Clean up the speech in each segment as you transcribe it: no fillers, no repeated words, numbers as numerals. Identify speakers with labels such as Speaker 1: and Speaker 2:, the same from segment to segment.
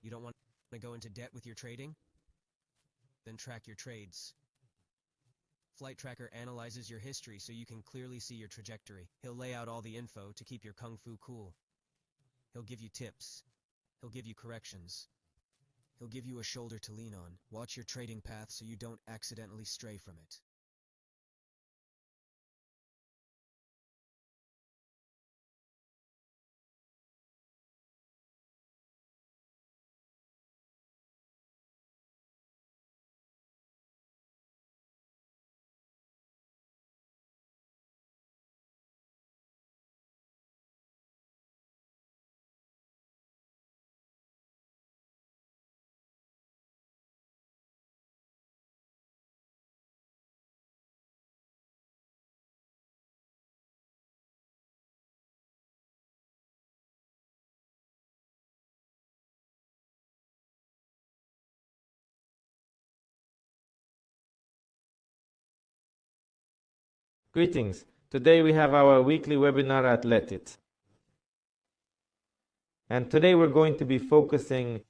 Speaker 1: You don't want to go into debt with your trading? Then track your trades. Flight Tracker analyzes your history so you can clearly see your trajectory. He'll lay out all the info to keep your kung fu cool. He'll give you tips. He'll give you corrections. He'll give you a shoulder to lean on. Watch your trading path so you don't accidentally stray from it.
Speaker 2: Greetings. Today we have our weekly webinar at Letit. And today we're going to be focusing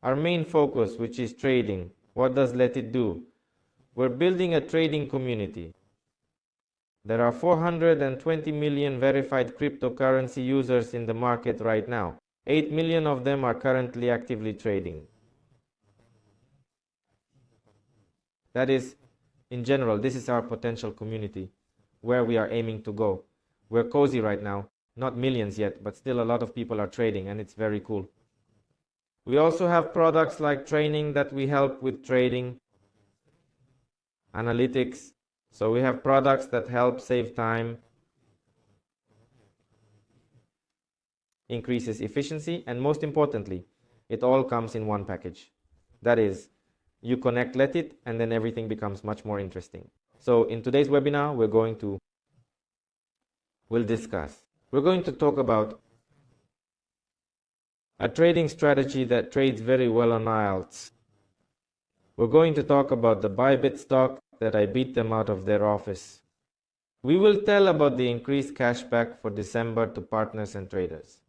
Speaker 2: our main focus, which is trading. What does Letit do? We're building a trading community. There are 420 million verified cryptocurrency users in the market right now. 8 million of them are currently actively trading. That is, in general, this is our potential community, where we are aiming to go. We're cozy right now, not millions yet, but still a lot of people are trading, and it's very cool. We also have products like training that we help with trading, analytics. So we have products that help save time, increases efficiency, and most importantly, it all comes in one package. That is, you connect Letit, and then everything becomes much more interesting. So in today's webinar, we're going to talk about a trading strategy that trades very well on alts. We're going to talk about the Bybit stock that I beat them out of their office. We will tell about the increased cashback for December to partners and traders.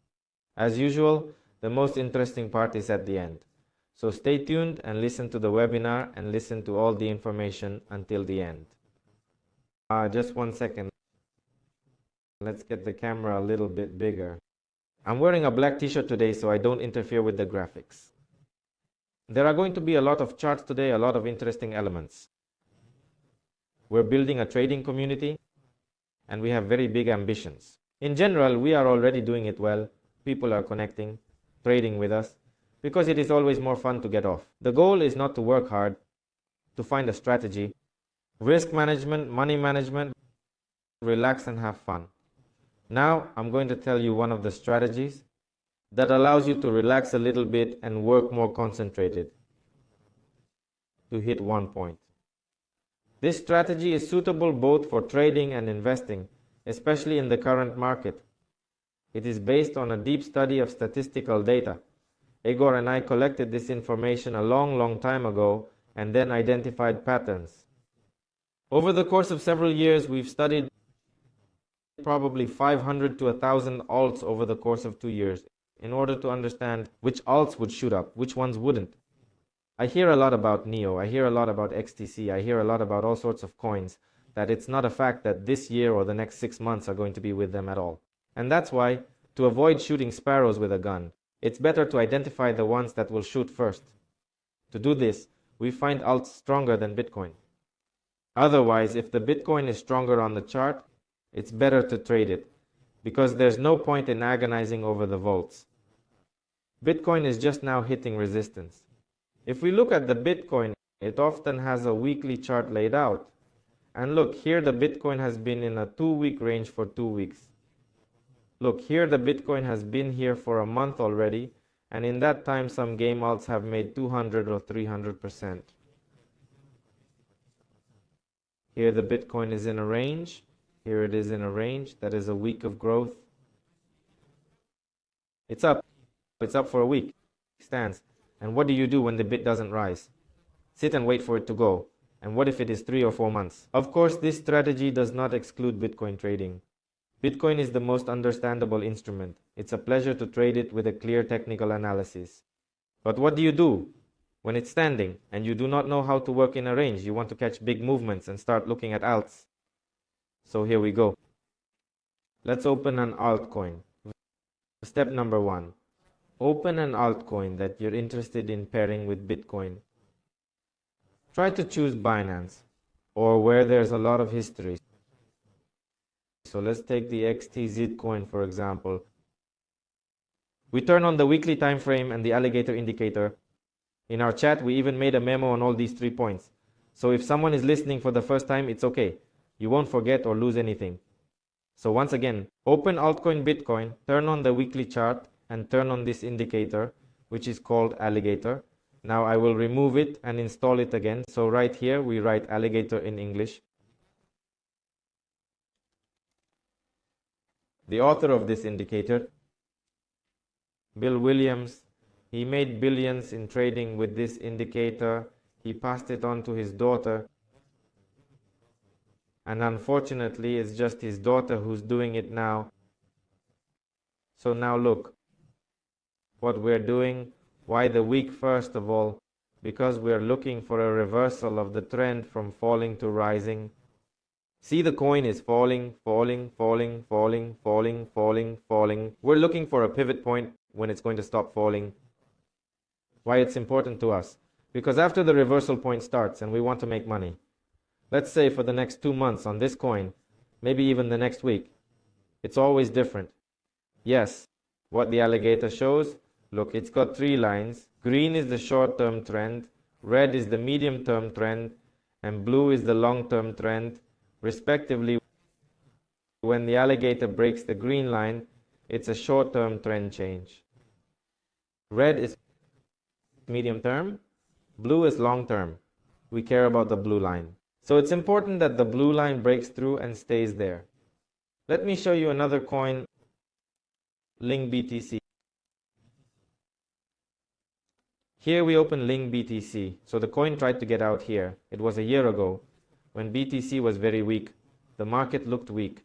Speaker 2: As usual, the most interesting part is at the end. So stay tuned and listen to the webinar and listen to all the information until the end. Just 1 second. Let's get the camera a little bit bigger. I'm wearing a black t-shirt today so I don't interfere with the graphics. There are going to be a lot of charts today, a lot of interesting elements. We're building a trading community and we have very big ambitions. In general, we are already doing it well. People are connecting, trading with us, because it is always more fun to get off. The goal is not to work hard, to find a strategy, risk management, money management, relax and have fun. Now I'm going to tell you one of the strategies that allows you to relax a little bit and work more concentrated to hit one point. This strategy is suitable both for trading and investing, especially in the current market. It is based on a deep study of statistical data. Igor and I collected this information a long time ago and then identified patterns. Over the course of several years, we've studied probably 500 to 1,000 alts over the course of 2 years in order to understand which alts would shoot up, which ones wouldn't. I hear a lot about NEO, I hear a lot about XTC, I hear a lot about all sorts of coins, that it's not a fact that this year or the next 6 months are going to be with them at all. And that's why, to avoid shooting sparrows with a gun, it's better to identify the ones that will shoot first. To do this, we find alts stronger than Bitcoin. Otherwise, if the Bitcoin is stronger on the chart, it's better to trade it, because there's no point in agonizing over the volts. Bitcoin is just now hitting resistance. If we look at the Bitcoin, it often has a weekly chart laid out. And look, here the Bitcoin has been in a 2-week range for 2 weeks. Look, here the Bitcoin has been here for a month already, and in that time some game alts have made 200 or 300%. Here the Bitcoin is in a range. Here it is in a range. That is a week of growth. It's up. It's up for a week. It stands. And what do you do when the bit doesn't rise? Sit and wait for it to go. And what if it is 3 or 4 months? Of course, this strategy does not exclude Bitcoin trading. Bitcoin is the most understandable instrument. It's a pleasure to trade it with a clear technical analysis. But what do you do when it's standing and you do not know how to work in a range? You want to catch big movements and start looking at alts. So here we go. Let's open an altcoin. Step number 1. Open an altcoin that you're interested in pairing with Bitcoin. Try to choose Binance or where there's a lot of history. So let's take the XTZ coin for example. We turn on the weekly time frame and the alligator indicator. In our chat, we even made a memo on all these 3 points. So if someone is listening for the first time, it's okay. You won't forget or lose anything. So once again, open altcoin Bitcoin, turn on the weekly chart and turn on this indicator, which is called alligator. Now I will remove it and install it again. So right here, we write alligator in English. The author of this indicator, Bill Williams, he made billions in trading with this indicator. He passed it on to his daughter. And unfortunately, it's just his daughter who's doing it now. So now look what we're doing. Why the week? First of all, because we're looking for a reversal of the trend from falling to rising. See, the coin is falling, falling, falling, falling, falling, falling, falling. We're looking for a pivot point when it's going to stop falling. Why it's important to us? Because after the reversal point starts and we want to make money, let's say for the next 2 months on this coin, maybe even the next week, it's always different. Yes, what the alligator shows, look, it's got 3 lines. Green is the short-term trend, red is the medium-term trend, and blue is the long-term trend. Respectively, when the alligator breaks the green line, it's a short-term trend change. Red is medium-term, blue is long-term. We care about the blue line. So it's important that the blue line breaks through and stays there. Let me show you another coin, Ling BTC. Here we open Ling BTC. So the coin tried to get out here. It was a year ago when BTC was very weak. The market looked weak.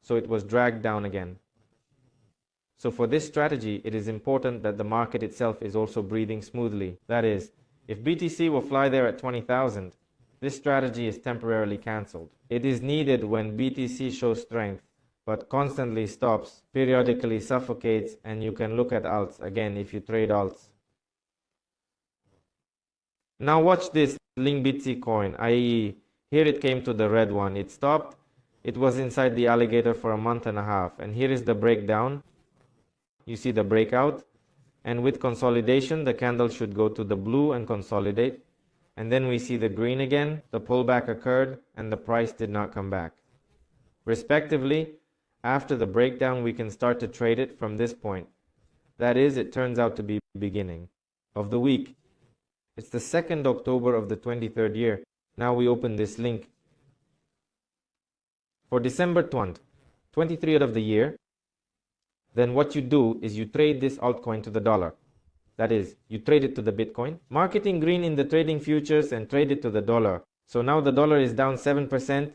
Speaker 2: So it was dragged down again. So for this strategy, it is important that the market itself is also breathing smoothly. That is, if BTC will fly there at 20,000, this strategy is temporarily cancelled. It is needed when BTC shows strength, but constantly stops, periodically suffocates, and you can look at alts again if you trade alts. Now watch this Ling BTC coin, i.e. here it came to the red one. It stopped. It was inside the alligator for a month and a half. And here is the breakdown. You see the breakout. And with consolidation, the candle should go to the blue and consolidate. And then we see the green again. The pullback occurred and the price did not come back. Respectively, after the breakdown, we can start to trade it from this point. That is, it turns out to be the beginning of the week. It's the 2nd October of the 23rd year. Now we open this link. For December 23rd of the year, then what you do is you trade this altcoin to the dollar. That is, you trade it to the Bitcoin. Marketing green in the trading futures and trade it to the dollar. So now the dollar is down 7%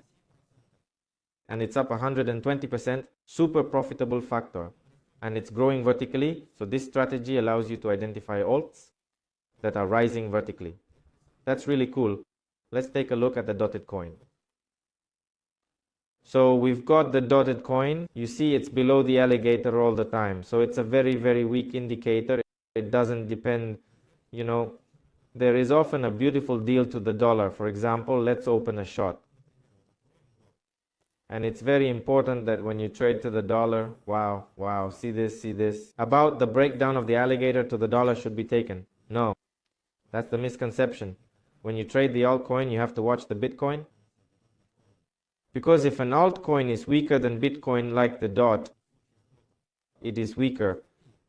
Speaker 2: and it's up 120%. Super profitable factor. And it's growing vertically. So this strategy allows you to identify alts that are rising vertically. That's really cool. Let's take a look at the dotted coin. So we've got the dotted coin. You see it's below the alligator all the time. So it's a very, very weak indicator. It doesn't depend, there is often a beautiful deal to the dollar. For example, let's open a short. And it's very important that when you trade to the dollar, wow, see this. About the breakdown of the alligator to the dollar should be taken. No, that's the misconception. When you trade the altcoin, you have to watch the Bitcoin. Because if an altcoin is weaker than Bitcoin, like the dot, it is weaker.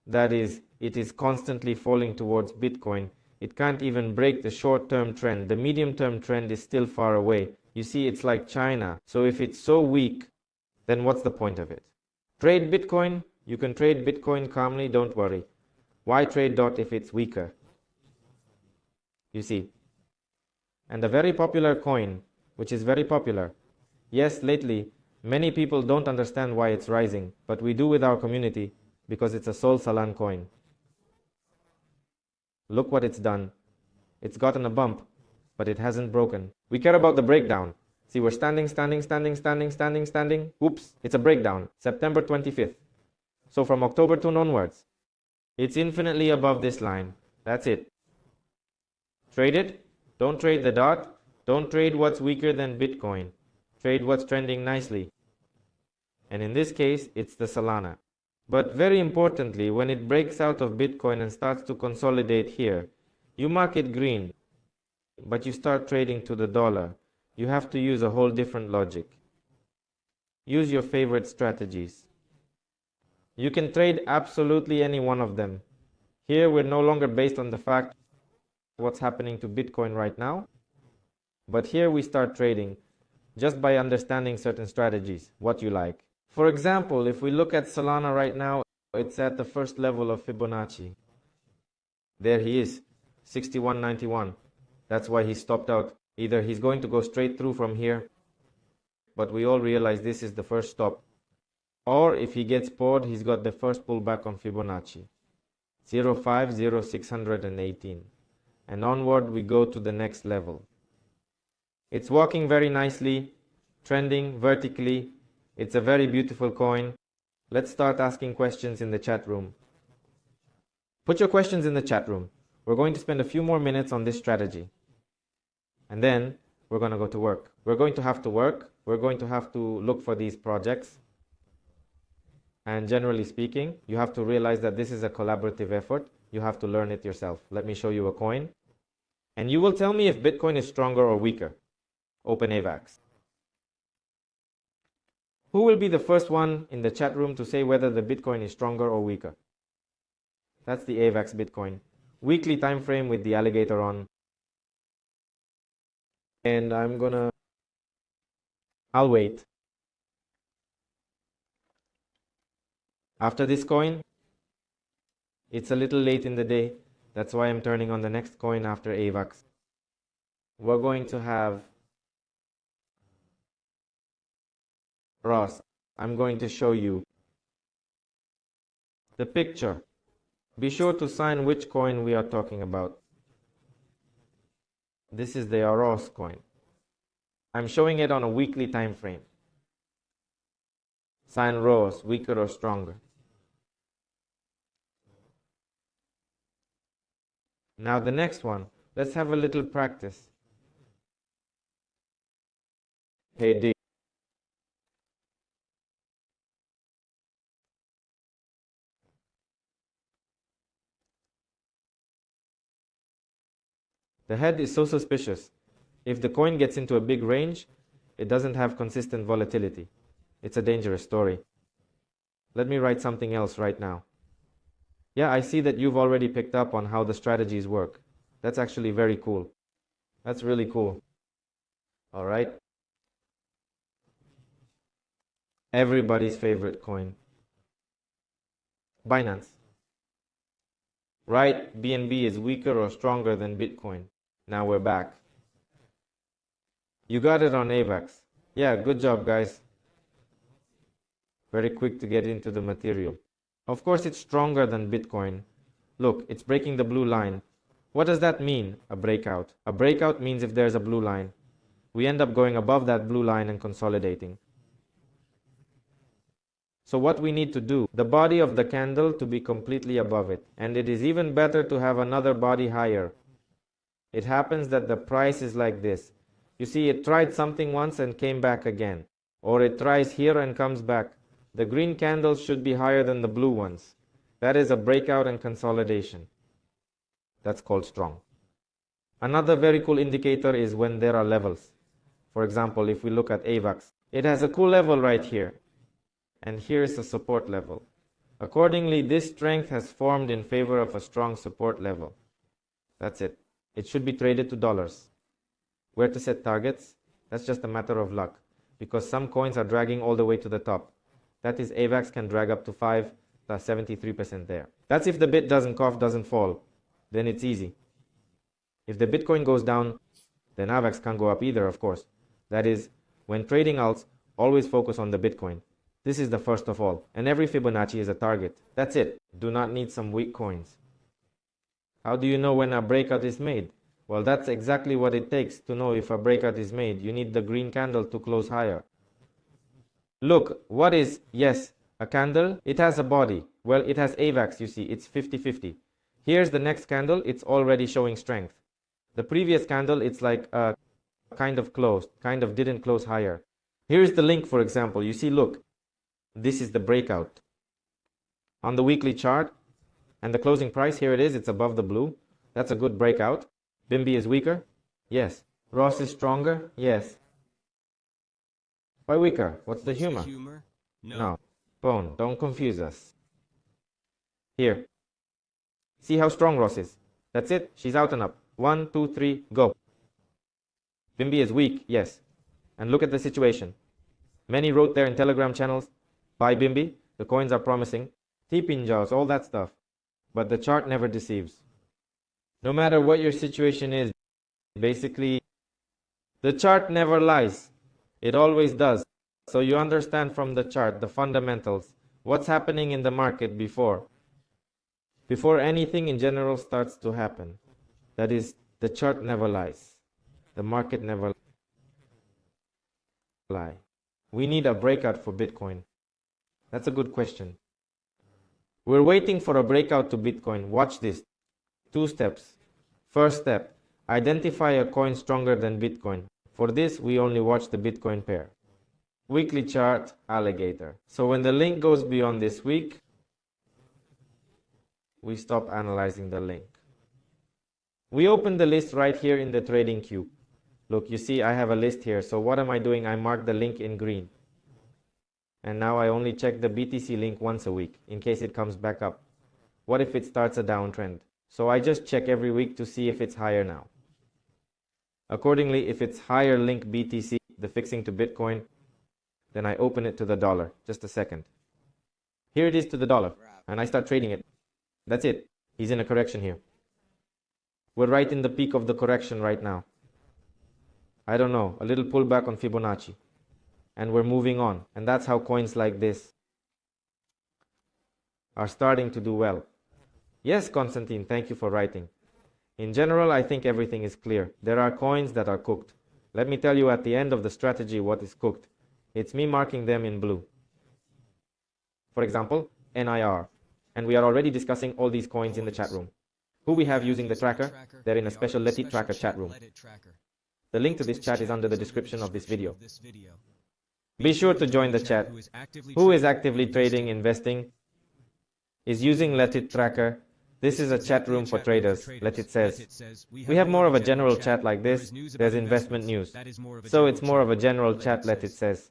Speaker 2: That is, it is constantly falling towards Bitcoin. It can't even break the short-term trend. The medium-term trend is still far away. You see, it's like China. So if it's so weak, then what's the point of it? Trade Bitcoin. You can trade Bitcoin calmly, don't worry. Why trade dot if it's weaker? You see. And a very popular coin, which is very popular. Yes, lately, Many people don't understand why it's rising, but we do with our community because it's a Sol Salan coin. Look what it's done. It's gotten a bump, but it hasn't broken. We care about the breakdown. See, we're standing. Oops, it's a breakdown. September 25th. So from October 2 onwards, it's infinitely above this line. That's it. Trade it. Don't trade the dot. Don't trade what's weaker than Bitcoin. Trade what's trending nicely. And in this case, it's the Solana. But very importantly, when it breaks out of Bitcoin and starts to consolidate here, you mark it green, but you start trading to the dollar. You have to use a whole different logic. Use your favorite strategies. You can trade absolutely any one of them. Here we're no longer based on the fact what's happening to Bitcoin right now, but here we start trading just by understanding certain strategies, what you like. For example, if we look at Solana right now, it's at the first level of Fibonacci. There he is, 61.91. That's why he stopped out. Either he's going to go straight through from here, but we all realize this is the first stop. Or if he gets poured, he's got the first pullback on Fibonacci, 0.50618. And onward we go to the next level. It's walking very nicely, trending vertically. It's a very beautiful coin. Let's start asking questions in the chat room. Put your questions in the chat room. We're going to spend a few more minutes on this strategy. And then we're going to go to work. We're going to have to work. We're going to have to look for these projects. And generally speaking, you have to realize that this is a collaborative effort. You have to learn it yourself. Let me show you a coin. And you will tell me if Bitcoin is stronger or weaker. Open AVAX. Who will be the first one in the chat room to say whether the Bitcoin is stronger or weaker? That's the AVAX Bitcoin. Weekly time frame with the alligator on. And I'll wait. After this coin, it's a little late in the day. That's why I'm turning on the next coin after AVAX. We're going to have Ross. I'm going to show you the picture. Be sure to sign which coin we are talking about. This is the Ross coin. I'm showing it on a weekly time frame. Sign Ross, weaker or stronger. Now the next one. Let's have a little practice. Hey D. The head is so suspicious. If the coin gets into a big range, it doesn't have consistent volatility. It's a dangerous story. Let me write something else right now. Yeah, I see that you've already picked up on how the strategies work. That's actually very cool. That's really cool. All right. Everybody's favorite coin. Binance. Right, BNB is weaker or stronger than Bitcoin. Now we're back. You got it on AVAX. Yeah, good job, guys. Very quick to get into the material. Of course, it's stronger than Bitcoin. Look, it's breaking the blue line. What does that mean, a breakout? A breakout means if there's a blue line, we end up going above that blue line and consolidating. So what we need to do, the body of the candle to be completely above it. And it is even better to have another body higher. It happens that the price is like this. You see, it tried something once and came back again. Or it tries here and comes back. The green candles should be higher than the blue ones. That is a breakout and consolidation. That's called strong. Another very cool indicator is when there are levels. For example, if we look at AVAX, it has a cool level right here. And here is a support level. Accordingly, this strength has formed in favor of a strong support level. That's it. It should be traded to dollars. Where to set targets? That's just a matter of luck, because some coins are dragging all the way to the top. That is, AVAX can drag up to 5, plus 73% there. That's if the bit doesn't cough, doesn't fall. Then it's easy. If the Bitcoin goes down, then AVAX can't go up either, of course. That is, when trading alts, Always focus on the Bitcoin. This is the first of all, and every Fibonacci is a target. That's it. Do not need some weak coins. How do you know when a breakout is made? Well, that's exactly what it takes to know if a breakout is made. You need the green candle to close higher. Look, what is, yes, a candle? It has a body. Well, it has AVAX, you see, it's 50-50. Here's the next candle, it's already showing strength. The previous candle, it's like kind of closed, kind of didn't close higher. Here's the link, for example. You see, look, this is the breakout. On the weekly chart, and the closing price, here it is, it's above the blue. That's a good breakout. Bimbi is weaker? Yes. Ross is stronger? Yes. Why weaker? What's the humor? No. Bone, don't confuse us. Here. See how strong Ross is? That's it. She's out and up. 1, 2, 3, go. Bimbi is weak, yes. And look at the situation. Many wrote there in Telegram channels, buy Bimbi, the coins are promising, T-Pinjaos, all that stuff. But the chart never deceives. No matter what your situation is, basically, the chart never lies. It always does. So you understand from the chart the fundamentals, what's happening in the market before anything in general starts to happen. That is, the chart never lies. The market never lies. We need a breakout for Bitcoin. That's a good question. We're waiting for a breakout to Bitcoin. Watch this. 2 steps. First step, identify a coin stronger than Bitcoin. For this, we only watch the Bitcoin pair. Weekly chart, alligator. So when the link goes beyond this week, we stop analyzing the link. We open the list right here in the trading queue. Look, you see I have a list here. So what am I doing? I mark the link in green. And now I only check the BTC link once a week in case it comes back up. What if it starts a downtrend? So I just check every week to see if it's higher now. Accordingly, if it's higher link BTC, the fixing to Bitcoin, then I open it to the dollar. Just a second. Here it is to the dollar, and I start trading it. That's it. He's in a correction here. We're right in the peak of the correction right now. I don't know, a little pullback on Fibonacci. And we're moving on. And that's how coins like this are starting to do well. Yes, Constantine, thank you for writing. In general, I think everything is clear. There are coins that are cooked. Let me tell you at the end of the strategy what is cooked. It's me marking them in blue. For example, NIR. And we are already discussing all these coins in the chat room. Who we have using the tracker? They're in a special Letit tracker chat room. The link to this chat is under the description of this video. Be sure to join the chat. Who is actively trading, investing, is using Letit tracker? This is a chat room for traders, Letit says. We have more of a general chat like this. There's investment news. So it's more of a general chat, Letit says.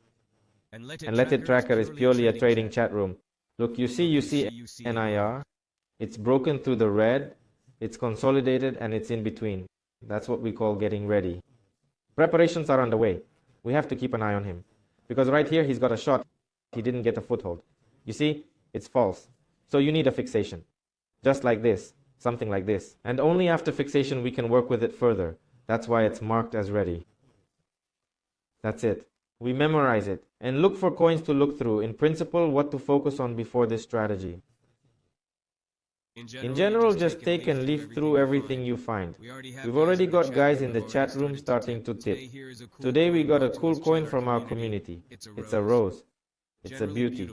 Speaker 2: And Letit tracker is purely a trading chat room. Look, you see NIR. It's broken through the red. It's consolidated and it's in between. That's what we call getting ready. Preparations are underway. We have to keep an eye on him. Because right here he's got a shot. He didn't get a foothold. You see, it's false. So you need a fixation. Just like this, something like this. And only after fixation we can work with it further. That's why it's marked as ready. That's it. We memorize it and look for coins to look through. In principle, what to focus on before this strategy. In general, just take and leaf through everything you find. We've already got guys in the chat room starting to tip. Today we got a cool coin from our community. It's a rose. It's a beauty.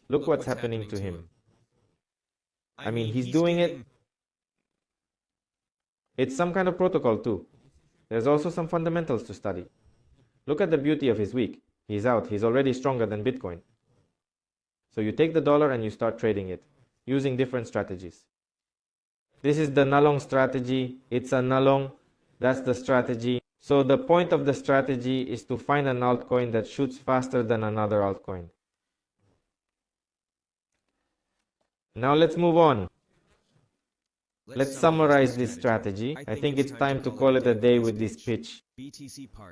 Speaker 2: Look what's happening to him. I mean, he's doing it. It's some kind of protocol too. There's also some fundamentals to study. Look at the beauty of his week. He's out. He's already stronger than Bitcoin. So you take the dollar and you start trading it using different strategies. This is the Nalong strategy. It's a Nalong. That's the strategy. So the point of the strategy is to find an altcoin that shoots faster than another altcoin. Now let's move on. Let's summarize this strategy. I think it's time to call it a day with this pitch.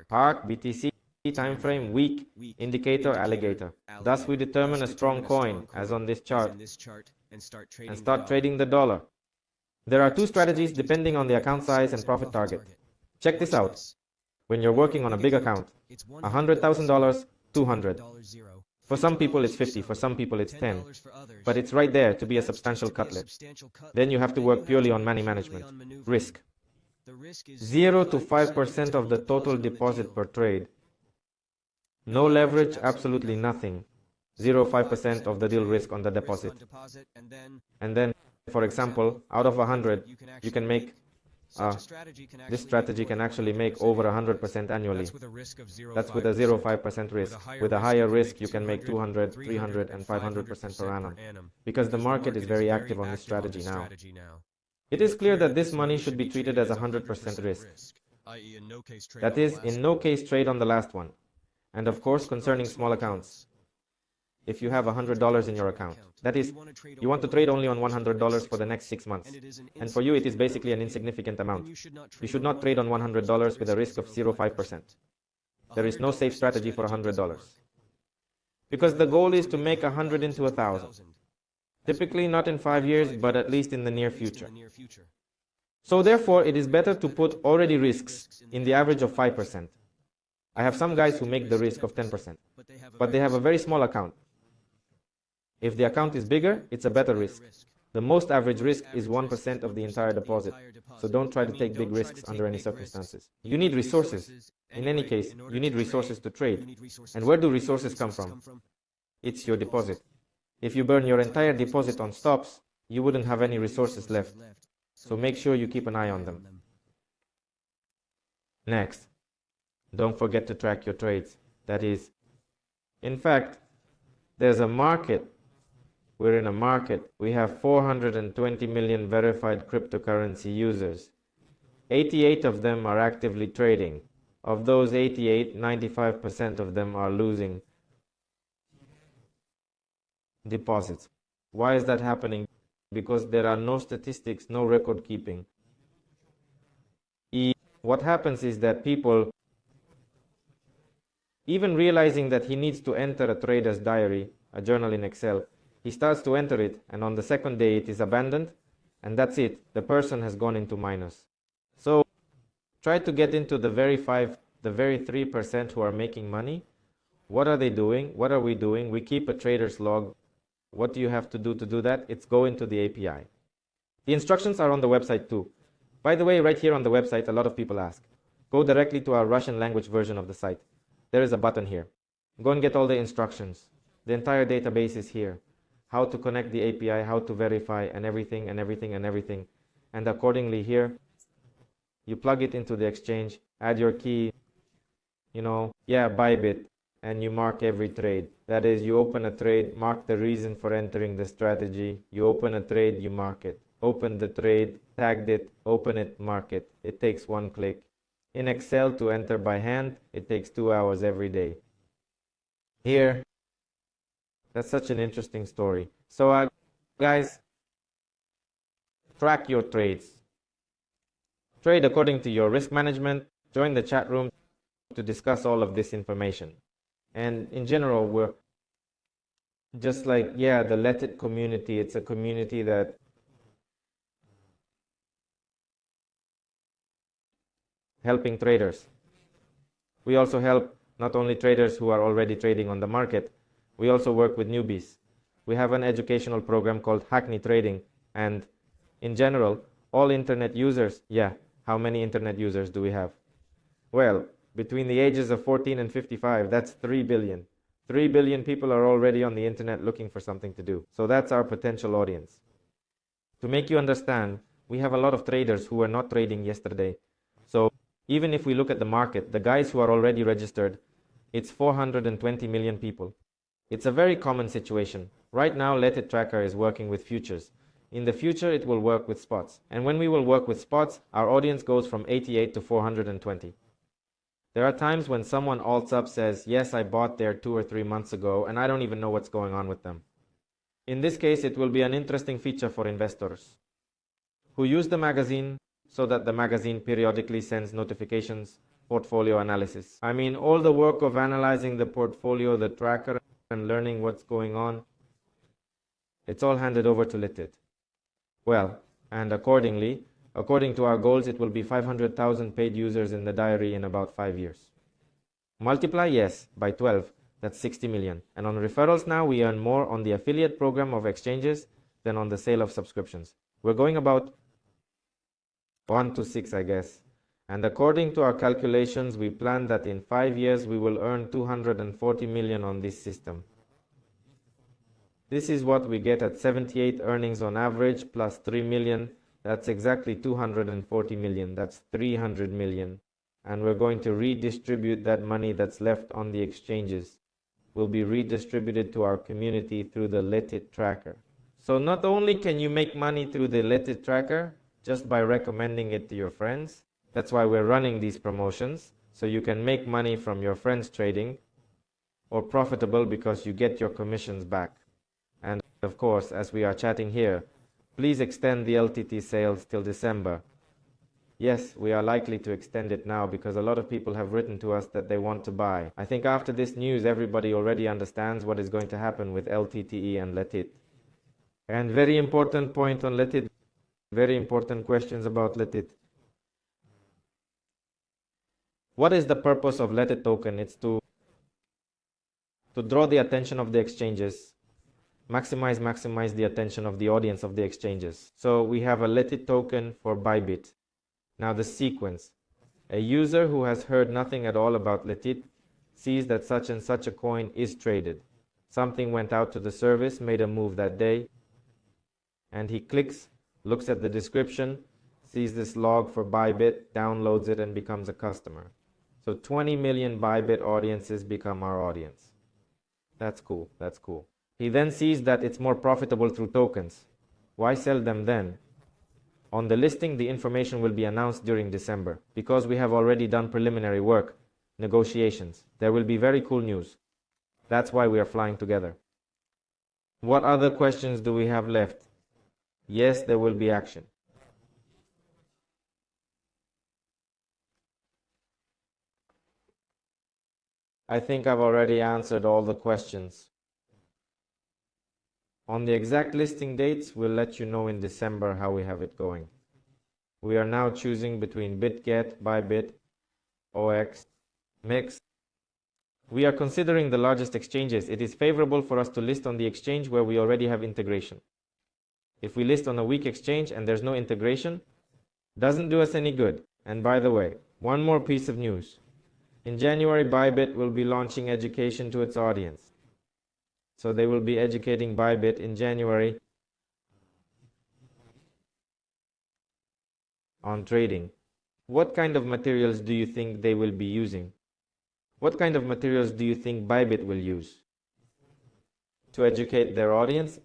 Speaker 2: Park, BTC, time frame, week, indicator, alligator. Thus we determine a strong coin, as on this chart, and start trading the dollar. There are 2 strategies depending on the account size and profit target. Check this out. When you're working on a big account, $100,000, 200. For some people it's 50, for some people it's 10, but it's right there to be a substantial cutlet. Then you have to work purely on money management. Risk. 0 to 5% of the total deposit per trade. No leverage, absolutely nothing. 0.5% of the deal risk on the deposit. And then, for example, out of 100, you can make this strategy can actually make over 100% annually. That's with a 0.5% risk. With a higher risk, you can make 200, 300, and 500% per annum, because the market is very active on this strategy now. It is clear that this money should be treated as 100% risk. That is, in no case trade on the last one. And of course, concerning small accounts, if you have $100 in your account, that is, you want to trade only on $100 for the next 6 months, and for you it is basically an insignificant amount. You should not trade on $100 with a risk of 0.5%. There is no safe strategy for $100, because the goal is to make 100 into 1,000. Typically not in 5 years, but at least in the near future. So therefore, it is better to put already risks in the average of 5%. I have some guys who make the risk of 10%, but they have a very small account. If the account is bigger, it's a better risk. The most average risk is 1% of the entire deposit, so don't try to take big risks under any circumstances. You need resources. In any case, you need resources to trade. And where do resources come from? It's your deposit. If you burn your entire deposit on stops, you wouldn't have any resources left. So make sure you keep an eye on them. Next, don't forget to track your trades. That is, in fact, there's a market. We're in a market. We have 420 million verified cryptocurrency users. 88 of them are actively trading. Of those 88, 95% of them are losing deposits. Why is that happening? Because there are no statistics, no record keeping. What happens is that people, even realizing that he needs to enter a trader's diary, a journal in Excel, he starts to enter it, and on the second day it is abandoned, and that's it. The person has gone into minus. So try to get into the very 3% who are making money. What are they doing? What are we doing? We keep a trader's log. What do you have to do that? It's go into the API. The instructions are on the website too. By the way, right here on the website, a lot of people ask. Go directly to our Russian language version of the site. There is a button here. Go and get all the instructions. The entire database is here. How to connect the API, how to verify, and everything. And accordingly here, you plug it into the exchange, add your key, Bybit, and you mark every trade. That is, you open a trade, mark the reason for entering the strategy. You open a trade, you mark it. Open the trade, tagged it, open it, mark it. It takes 1 click. In Excel, to enter by hand, it takes 2 hours every day. Here, that's such an interesting story. So guys, track your trades. Trade according to your risk management. Join the chat room to discuss all of this information. And in general, we're just like, the Letit community. It's a community that helping traders. We also help not only traders who are already trading on the market, we also work with newbies. We have an educational program called Hackney Trading, and in general, all internet users, how many internet users do we have? Well, between the ages of 14 and 55, that's 3 billion. 3 billion people are already on the internet looking for something to do. So that's our potential audience. To make you understand, we have a lot of traders who were not trading yesterday. So even if we look at the market, the guys who are already registered, it's 420 million people. It's a very common situation. Right now, Letit Tracker is working with futures. In the future, it will work with spots. And when we will work with spots, our audience goes from 88 to 420. There are times when someone alts up says, yes, I bought there 2 or 3 months ago, and I don't even know what's going on with them. In this case, it will be an interesting feature for investors who use the magazine so that the magazine periodically sends notifications, portfolio analysis. I mean, all the work of analyzing the portfolio, the tracker, and learning what's going on, it's all handed over to Letit. Well, and according to our goals, it will be 500,000 paid users in the diary in about 5 years. Multiply, yes, by 12. That's 60 million. And on referrals now, we earn more on the affiliate program of exchanges than on the sale of subscriptions. We're going about 1 to 6, I guess. And according to our calculations, we plan that in 5 years, we will earn 240 million on this system. This is what we get at 78 earnings on average plus 3 million. That's exactly 240 million. That's 300 million. And we're going to redistribute that money that's left on the exchanges. Will be redistributed to our community through the Letit tracker. So not only can you make money through the Letit tracker just by recommending it to your friends, that's why we're running these promotions, so you can make money from your friends trading, or profitable because you get your commissions back. And of course, as we are chatting here, please extend the LTT sales till December. Yes, we are likely to extend it now because a lot of people have written to us that they want to buy. I think after this news, everybody already understands what is going to happen with LTTE and Letit. And very important point on Letit, very important questions about Letit. What is the purpose of Letit token? It's to draw the attention of the exchanges, maximize the attention of the audience of the exchanges. So we have a Letit token for Bybit. Now the sequence. A user who has heard nothing at all about Letit sees that such and such a coin is traded. Something went out to the service, made a move that day, and he clicks, looks at the description, sees this log for Bybit, downloads it, and becomes a customer. So 20 million Bybit audiences become our audience. That's cool, that's cool. He then sees that it's more profitable through tokens. Why sell them then? On the listing, the information will be announced during December. Because we have already done preliminary work, negotiations, there will be very cool news. That's why we are flying together. What other questions do we have left? Yes, there will be action. I think I've already answered all the questions. On the exact listing dates, we'll let you know in December how we have it going. We are now choosing between BitGet, Bybit, OX, Mix. We are considering the largest exchanges. It is favorable for us to list on the exchange where we already have integration. If we list on a weak exchange and there's no integration, doesn't do us any good. And by the way, one more piece of news. In January, Bybit will be launching education to its audience. So they will be educating Bybit in January on trading. What kind of materials do you think they will be using? What kind of materials do you think Bybit will use to educate their audience?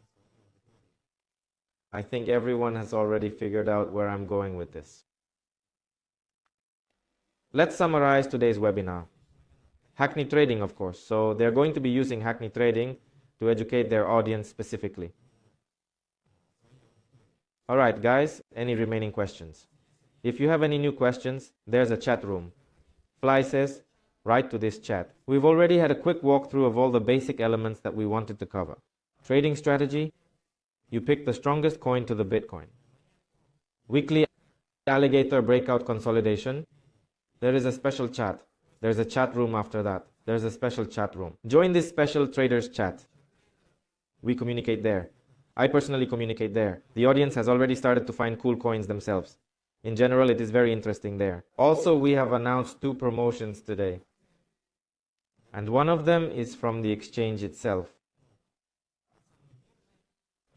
Speaker 2: I think everyone has already figured out where I'm going with this. Let's summarize today's webinar. Hackney Trading, of course. So they're going to be using Hackney Trading to educate their audience specifically. All right, guys, any remaining questions? If you have any new questions, there's a chat room. Fly says, write to this chat. We've already had a quick walkthrough of all the basic elements that we wanted to cover. Trading strategy, you pick the strongest coin to the Bitcoin. Weekly alligator breakout consolidation, there is a special chat. There's a chat room after that. There's a special chat room. Join this special traders chat. We communicate there. I personally communicate there. The audience has already started to find cool coins themselves. In general, it is very interesting there. Also, we have announced 2 promotions today. And one of them is from the exchange itself.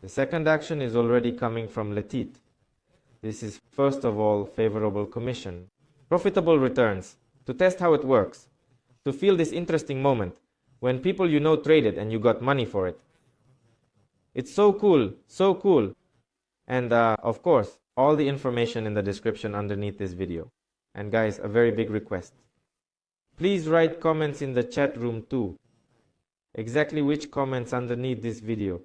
Speaker 2: The second action is already coming from Letit. This is first of all favorable commission. Profitable returns. To test how it works. To feel this interesting moment when people you know traded and you got money for it. It's so cool, so cool. And of course, all the information in the description underneath this video. And guys, a very big request. Please write comments in the chat room too. Exactly which comments underneath this video.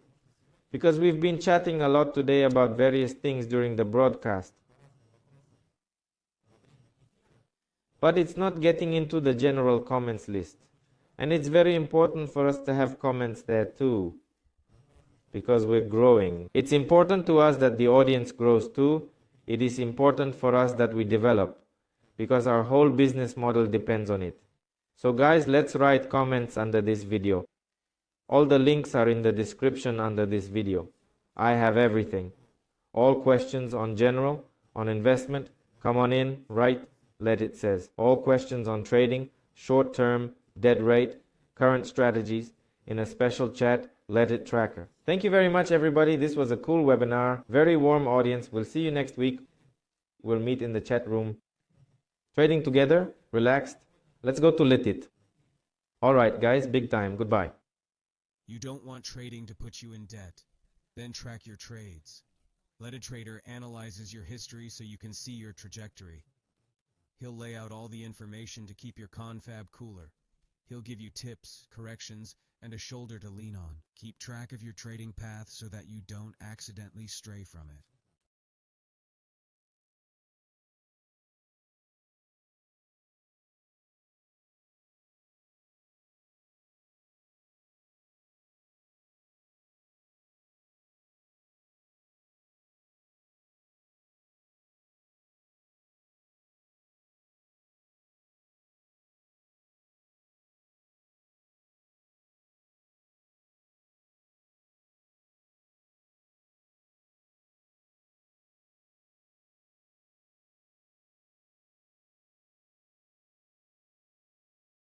Speaker 2: Because we've been chatting a lot today about various things during the broadcast. But it's not getting into the general comments list. And it's very important for us to have comments there too. Because we're growing. It's important to us that the audience grows too. It is important for us that we develop. Because our whole business model depends on it. So guys, let's write comments under this video. All the links are in the description under this video. I have everything. All questions on general, on investment, come on in, write, Letit says. All questions on trading, short term, dead rate, current strategies, in a special chat, Letit Tracker. Thank you very much, everybody. This was a cool webinar. Very warm audience. We'll see you next week. We'll meet in the chat room. Trading together, relaxed. Let's go to Letit. All right, guys, big time. Goodbye.
Speaker 1: You don't want trading to put you in debt. Then track your trades. Let a trader analyzes your history so you can see your trajectory. He'll lay out all the information to keep your confab cooler. He'll give you tips, corrections, and a shoulder to lean on. Keep track of your trading path so that you don't accidentally stray from it.